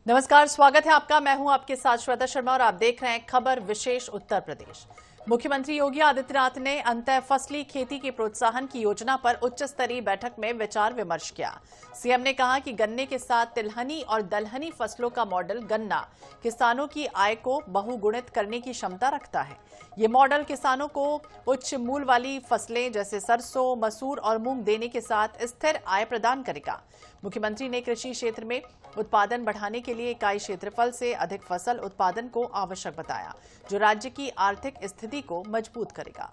नमस्कार, स्वागत है आपका। मैं हूं आपके साथ श्वेता शर्मा और आप देख रहे हैं खबर विशेष उत्तर प्रदेश। मुख्यमंत्री योगी आदित्यनाथ ने अंतः फसली खेती के प्रोत्साहन की योजना पर उच्च स्तरीय बैठक में विचार विमर्श किया। सीएम ने कहा कि गन्ने के साथ तिलहनी और दलहनी फसलों का मॉडल गन्ना किसानों की आय को बहुगुणित करने की क्षमता रखता है। ये मॉडल किसानों को उच्च मूल्य वाली फसलें जैसे सरसों, मसूर और मूंग देने के साथ स्थिर आय प्रदान करेगा। मुख्यमंत्री ने कृषि क्षेत्र में उत्पादन बढ़ाने के लिए इकाई क्षेत्रफल से अधिक फसल उत्पादन को आवश्यक बताया, जो राज्य की आर्थिक स्थिति को मजबूत करेगा।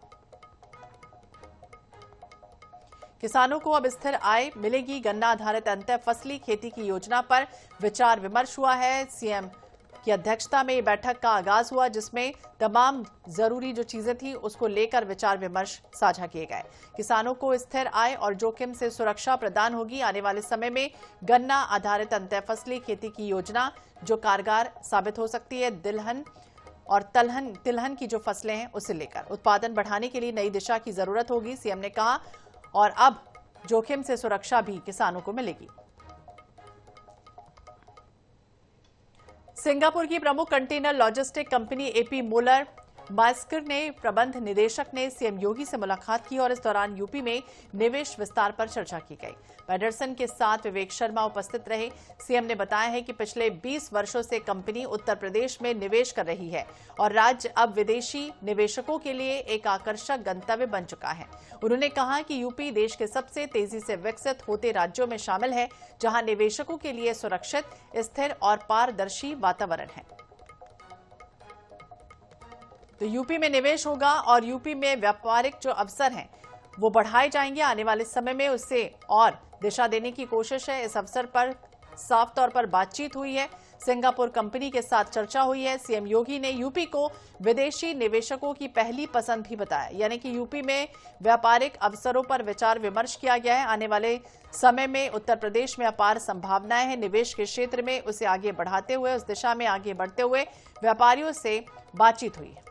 किसानों को अब स्थिर आय मिलेगी। गन्ना आधारित अंतः फसली खेती की योजना पर विचार विमर्श हुआ है। सीएम की अध्यक्षता में बैठक का आगाज हुआ, जिसमें तमाम जरूरी जो चीजें थी उसको लेकर विचार विमर्श साझा किए गए। किसानों को स्थिर आय और जोखिम से सुरक्षा प्रदान होगी। आने वाले समय में गन्ना आधारित अंतः फसली खेती की योजना जो कारगर साबित हो सकती है। तिलहन और तिलहन की जो फसलें हैं उसे लेकर उत्पादन बढ़ाने के लिए नई दिशा की जरूरत होगी, सीएम ने कहा। और अब जोखिम से सुरक्षा भी किसानों को मिलेगी। सिंगापुर की प्रमुख container logistic company AP molar Bhaskar ने प्रबंध निदेशक ने सीएम योगी से मुलाकात की और इस दौरान यूपी में निवेश विस्तार पर चर्चा की गई। पेडरसन के साथ विवेक शर्मा उपस्थित रहे। सीएम ने बताया है कि पिछले 20 वर्षों से कंपनी उत्तर प्रदेश में निवेश कर रही है और राज्य अब विदेशी निवेशकों के लिए एक आकर्षक गंतव्य बन चुका है। उन्होंने कहा कि यूपी देश के सबसे तेजी से विकसित होते राज्यों में शामिल है, जहां निवेशकों के लिए सुरक्षित, स्थिर और पारदर्शी वातावरण है। तो यूपी में निवेश होगा और यूपी में व्यापारिक जो अवसर हैं वो बढ़ाए जाएंगे। आने वाले समय में उससे और दिशा देने की कोशिश है। इस अवसर पर साफ तौर पर बातचीत हुई है। सिंगापुर कंपनी के साथ चर्चा हुई है। सीएम योगी ने यूपी को विदेशी निवेशकों की पहली पसंद भी बताया, यानी कि यूपी में व्यापारिक अवसरों पर विचार विमर्श किया गया है। आने वाले समय में उत्तर प्रदेश में अपार संभावनाएं हैं। निवेश के क्षेत्र में उसे आगे बढ़ाते हुए, उस दिशा में आगे बढ़ते हुए व्यापारियों से बातचीत हुई है।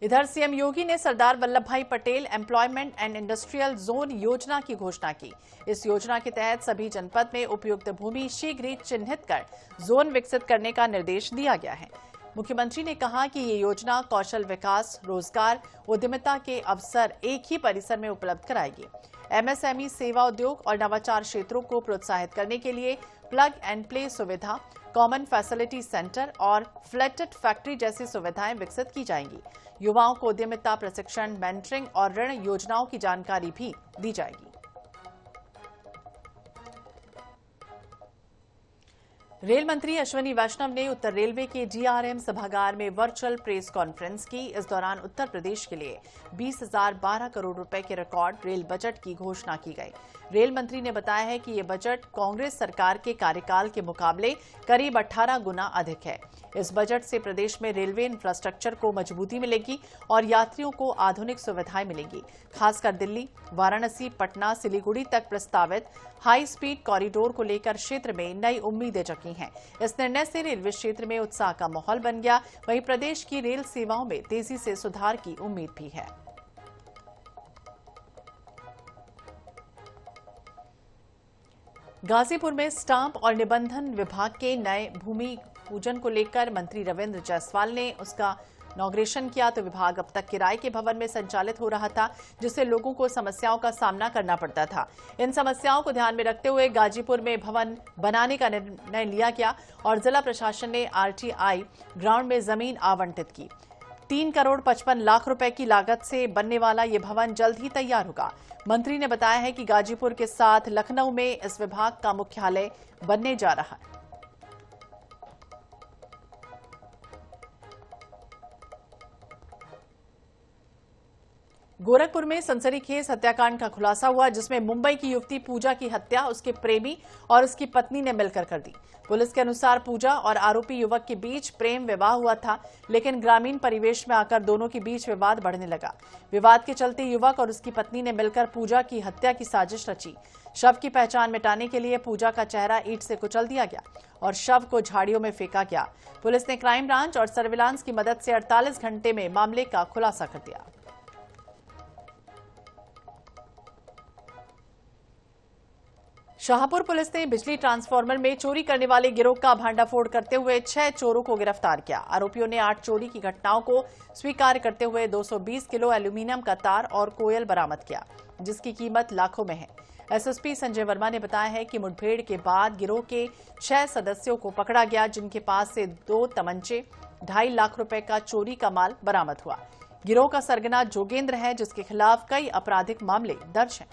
इधर सीएम योगी ने सरदार वल्लभ भाई Patel employment and industrial zone योजना की घोषणा की। इस योजना के तहत सभी जनपद में उपयुक्त भूमि शीघ्र ही चिन्हित कर जोन विकसित करने का निर्देश दिया गया है। मुख्यमंत्री ने कहा कि ये योजना कौशल विकास, रोजगार, उद्यमिता के अवसर एक ही परिसर में उपलब्ध कराएगी। एमएसएमई, सेवा उद्योग और नवाचार क्षेत्रों को प्रोत्साहित करने के लिए प्लग एंड प्ले सुविधा, कॉमन फैसिलिटी सेंटर और फ्लैटेड फैक्ट्री जैसी सुविधाएं विकसित की जाएंगी। युवाओं को उद्यमिता प्रशिक्षण, मेंटरिंग और ऋण योजनाओं की जानकारी भी दी जाएगी। रेल मंत्री अश्विनी वैष्णव ने उत्तर रेलवे के डीआरएम सभागार में वर्चुअल प्रेस कॉन्फ्रेंस की। इस दौरान उत्तर प्रदेश के लिए 20,012 करोड़ रुपए के रिकॉर्ड रेल बजट की घोषणा की गई। रेल मंत्री ने बताया है कि ये बजट कांग्रेस सरकार के कार्यकाल के मुकाबले करीब 18 गुना अधिक है। इस बजट से प्रदेश में रेलवे इंफ्रास्ट्रक्चर को मजबूती मिलेगी और यात्रियों को आधुनिक सुविधाएं मिलेंगी। खासकर दिल्ली, वाराणसी, पटना, सिलीगुड़ी तक प्रस्तावित हाई स्पीड कॉरिडोर को लेकर क्षेत्र में नई उम्मीदें जगी हैं। इस निर्णय से रेलवे क्षेत्र में उत्साह का माहौल बन गया। वहीं प्रदेश की रेल सेवाओं में तेजी से सुधार की उम्मीद भी है। गाजीपुर में स्टाम्प और निबंधन विभाग के नए भूमि पूजन को लेकर मंत्री रविंद्र जायसवाल ने उसका इनॉग्रेशन किया। तो विभाग अब तक किराए के भवन में संचालित हो रहा था, जिससे लोगों को समस्याओं का सामना करना पड़ता था। इन समस्याओं को ध्यान में रखते हुए गाजीपुर में भवन बनाने का निर्णय लिया गया और जिला प्रशासन ने आरटीआई ग्राउंड में जमीन आवंटित की। 3 करोड़ 55 लाख रुपए की लागत से बनने वाला ये भवन जल्द ही तैयार होगा। मंत्री ने बताया है कि गाजीपुर के साथ लखनऊ में इस विभाग का मुख्यालय बनने जा रहा है। गोरखपुर में सनसनीखेज हत्याकांड का खुलासा हुआ, जिसमें मुंबई की युवती पूजा की हत्या उसके प्रेमी और उसकी पत्नी ने मिलकर कर दी। पुलिस के अनुसार पूजा और आरोपी युवक के बीच प्रेम विवाह हुआ था, लेकिन ग्रामीण परिवेश में आकर दोनों के बीच विवाद बढ़ने लगा। विवाद के चलते युवक और उसकी पत्नी ने मिलकर पूजा की हत्या की साजिश रची। शव की पहचान मिटाने के लिए पूजा का चेहरा ईंट से कुचल दिया गया और शव को झाड़ियों में फेंका गया। पुलिस ने क्राइम ब्रांच और सर्विलांस की मदद से 48 घंटे में मामले का खुलासा कर दिया। शाहपुर पुलिस ने बिजली ट्रांसफार्मर में चोरी करने वाले गिरोह का भांडाफोड़ करते हुए 6 चोरों को गिरफ्तार किया। आरोपियों ने 8 चोरी की घटनाओं को स्वीकार करते हुए 220 किलो एल्यूमीनियम का तार और कोयल बरामद किया, जिसकी कीमत लाखों में है। एसएसपी संजय वर्मा ने बताया है कि मुठभेड़ के बाद गिरोह के 6 सदस्यों को पकड़ा गया, जिनके पास से 2 तमंचे, 2.5 लाख रुपए का चोरी का माल बरामद हुआ। गिरोह का सरगना जोगेंद्र है, जिसके खिलाफ कई आपराधिक मामले दर्ज हैं।